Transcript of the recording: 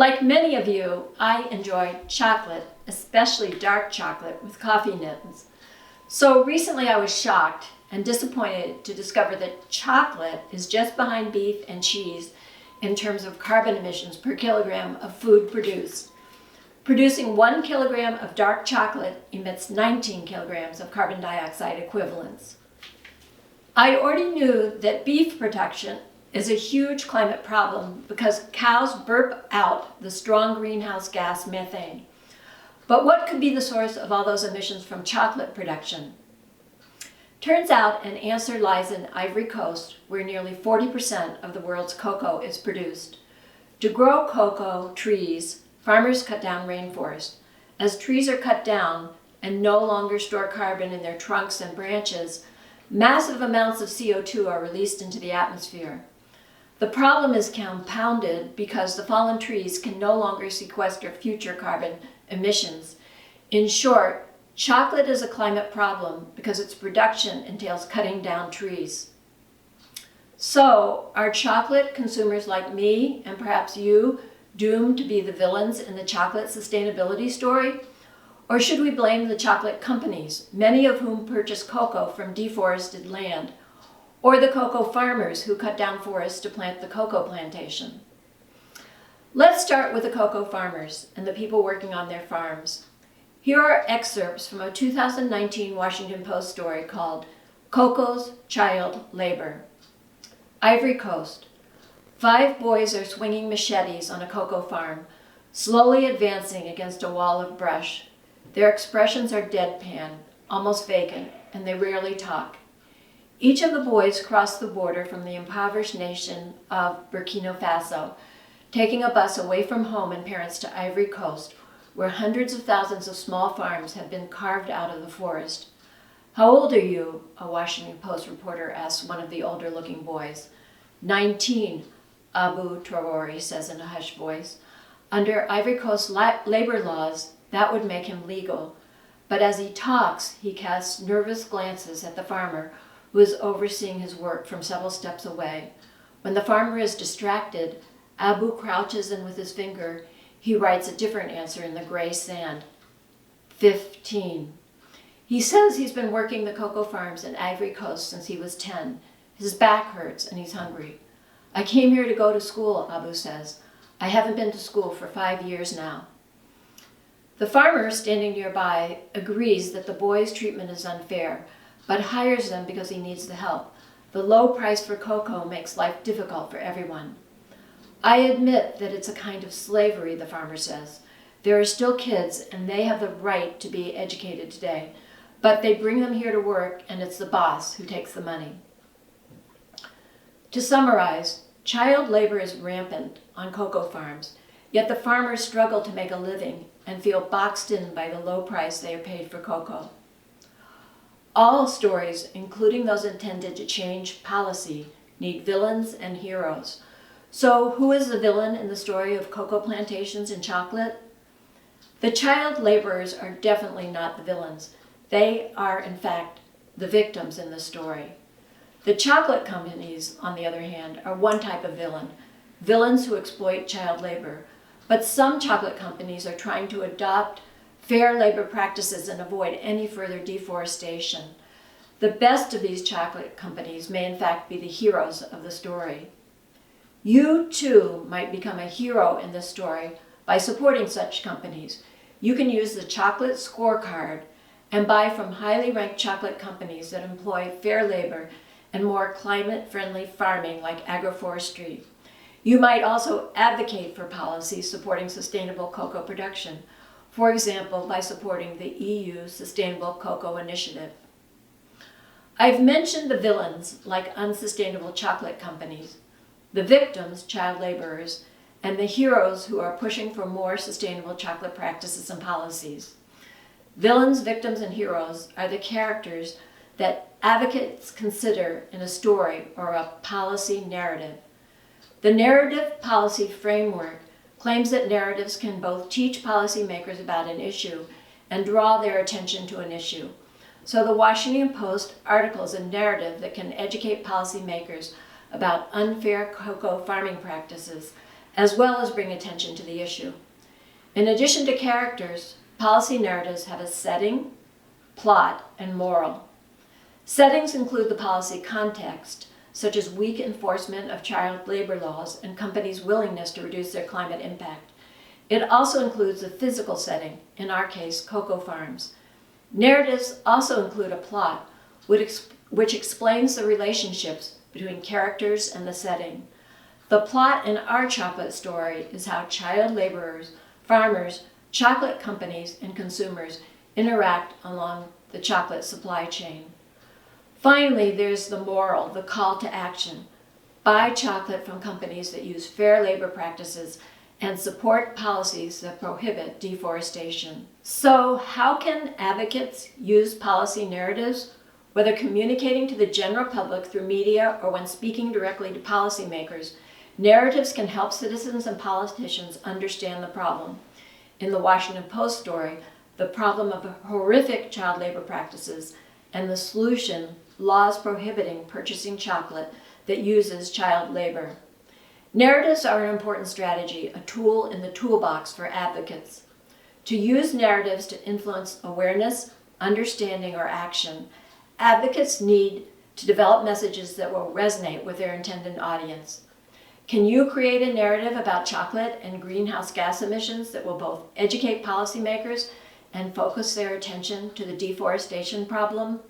Like many of you, I enjoy chocolate, especially dark chocolate with coffee nibs. So recently I was shocked and disappointed to discover that chocolate is just behind beef and cheese in terms of carbon emissions per kilogram of food produced. Producing 1 kilogram of dark chocolate emits 19 kilograms of carbon dioxide equivalents. I already knew that beef production is a huge climate problem because cows burp out the strong greenhouse gas methane. But what could be the source of all those emissions from chocolate production? Turns out an answer lies in Ivory Coast, where nearly 40% of the world's cocoa is produced. To grow cocoa trees, farmers cut down rainforest. As trees are cut down and no longer store carbon in their trunks and branches, massive amounts of CO2 are released into the atmosphere. The problem is compounded because the fallen trees can no longer sequester future carbon emissions. In short, chocolate is a climate problem because its production entails cutting down trees. So, are chocolate consumers like me, and perhaps you, doomed to be the villains in the chocolate sustainability story? Or should we blame the chocolate companies, many of whom purchase cocoa from deforested land, or the cocoa farmers who cut down forests to plant the cocoa plantation? Let's start with the cocoa farmers and the people working on their farms. Here are excerpts from a 2019 Washington Post story called Cocoa's Child Labor. Ivory Coast. 5 boys are swinging machetes on a cocoa farm, slowly advancing against a wall of brush. Their expressions are deadpan, almost vacant, and they rarely talk. Each of the boys crossed the border from the impoverished nation of Burkina Faso, taking a bus away from home and parents to Ivory Coast, where hundreds of thousands of small farms have been carved out of the forest. "How old are you?" a Washington Post reporter asks one of the older-looking boys. 19, Abu Traore says in a hushed voice. Under Ivory Coast labor laws, that would make him legal. But as he talks, he casts nervous glances at the farmer, who is overseeing his work from several steps away. When the farmer is distracted, Abu crouches and with his finger, he writes a different answer in the gray sand. 15. He says he's been working the cocoa farms in Ivory Coast since he was 10. His back hurts and he's hungry. "I came here to go to school," Abu says. "I haven't been to school for 5 years now." The farmer standing nearby agrees that the boys' treatment is unfair, but hires them because he needs the help. The low price for cocoa makes life difficult for everyone. "I admit that it's a kind of slavery," the farmer says. "There are still kids and they have the right to be educated today, but they bring them here to work and it's the boss who takes the money." To summarize, child labor is rampant on cocoa farms, yet the farmers struggle to make a living and feel boxed in by the low price they are paid for cocoa. All stories, including those intended to change policy, need villains and heroes. So who is the villain in the story of cocoa plantations and chocolate? The child laborers are definitely not the villains. They are, in fact, the victims in the story. The chocolate companies, on the other hand, are one type of villain, villains who exploit child labor. But some chocolate companies are trying to adopt fair labor practices and avoid any further deforestation. The best of these chocolate companies may in fact be the heroes of the story. You too might become a hero in this story by supporting such companies. You can use the chocolate scorecard and buy from highly ranked chocolate companies that employ fair labor and more climate-friendly farming like agroforestry. You might also advocate for policies supporting sustainable cocoa production, for example, by supporting the EU Sustainable Cocoa Initiative. I've mentioned the villains, like unsustainable chocolate companies, the victims, child laborers, and the heroes who are pushing for more sustainable chocolate practices and policies. Villains, victims, and heroes are the characters that advocates consider in a story or a policy narrative. The narrative policy framework claims that narratives can both teach policymakers about an issue and draw their attention to an issue. So the Washington Post article is a narrative that can educate policymakers about unfair cocoa farming practices, as well as bring attention to the issue. In addition to characters, policy narratives have a setting, plot, and moral. Settings include the policy context, such as weak enforcement of child labor laws and companies' willingness to reduce their climate impact. It also includes the physical setting, in our case, cocoa farms. Narratives also include a plot, which explains the relationships between characters and the setting. The plot in our chocolate story is how child laborers, farmers, chocolate companies, and consumers interact along the chocolate supply chain. Finally, there's the moral, the call to action. Buy chocolate from companies that use fair labor practices and support policies that prohibit deforestation. So how can advocates use policy narratives? Whether communicating to the general public through media or when speaking directly to policymakers, narratives can help citizens and politicians understand the problem. In the Washington Post story, the problem of horrific child labor practices and the solution, laws prohibiting purchasing chocolate that uses child labor. Narratives are an important strategy, a tool in the toolbox for advocates. To use narratives to influence awareness, understanding, or action, advocates need to develop messages that will resonate with their intended audience. Can you create a narrative about chocolate and greenhouse gas emissions that will both educate policymakers and focus their attention to the deforestation problem?